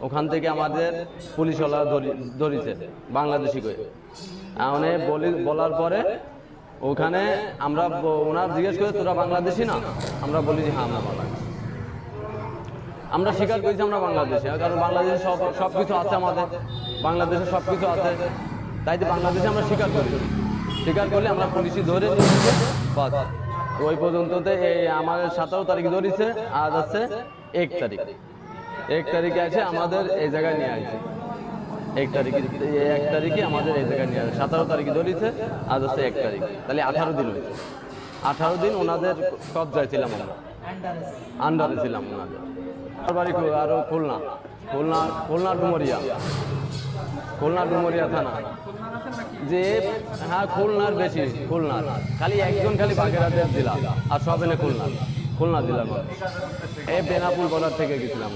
ওখান থেকে আমাদের পুলিশওয়ালা ধরেছে বাংলাদেশি করে। মানে বলার পরে ওখানে আমরা ওনার জিজ্ঞেস করে তোরা বাংলাদেশি না? আমরা বলি যে হ্যাঁ আমরা বাংলাদেশি। আমরা স্বীকার করেছি আমরা বাংলাদেশি, কারণ বাংলাদেশে সব কিছু আছে, আমাদের বাংলাদেশে সব কিছু আছে, তাই তো বাংলাদেশে আমরা স্বীকার করি। স্বীকার করলে আমরা পুলিশই ধরে নিয়েছে বাস। ওই পর্যন্ততে এই আমাদের 17 তারিখ ধরেছে, আজ আছে 1 তারিখ। 1 তারিখে এসে আমাদের এই জায়গায় নিয়ে আসছে। 1 তারিখে আমাদের এই জায়গায় নিয়ে আসে। 17 তারিখে ধরেছে, আজ হচ্ছে 1 তারিখ, তাহলে 18 দিন হয়েছে। 18 দিন ওনাদের কবজায় ছিলাম, আমরা আন্ডারে ছিলাম ওনাদের। বাড়ি আরো খুলনা ডুমরিয়া থানা। যে হ্যাঁ খুলনার বেশি, খুলনার খালি একজন খালি বাগেরহাটের জেলা, আর সব এনে খুলনা জেলার মানুষ। এই বেনাপুল বর্ডার থেকে গেছিলাম।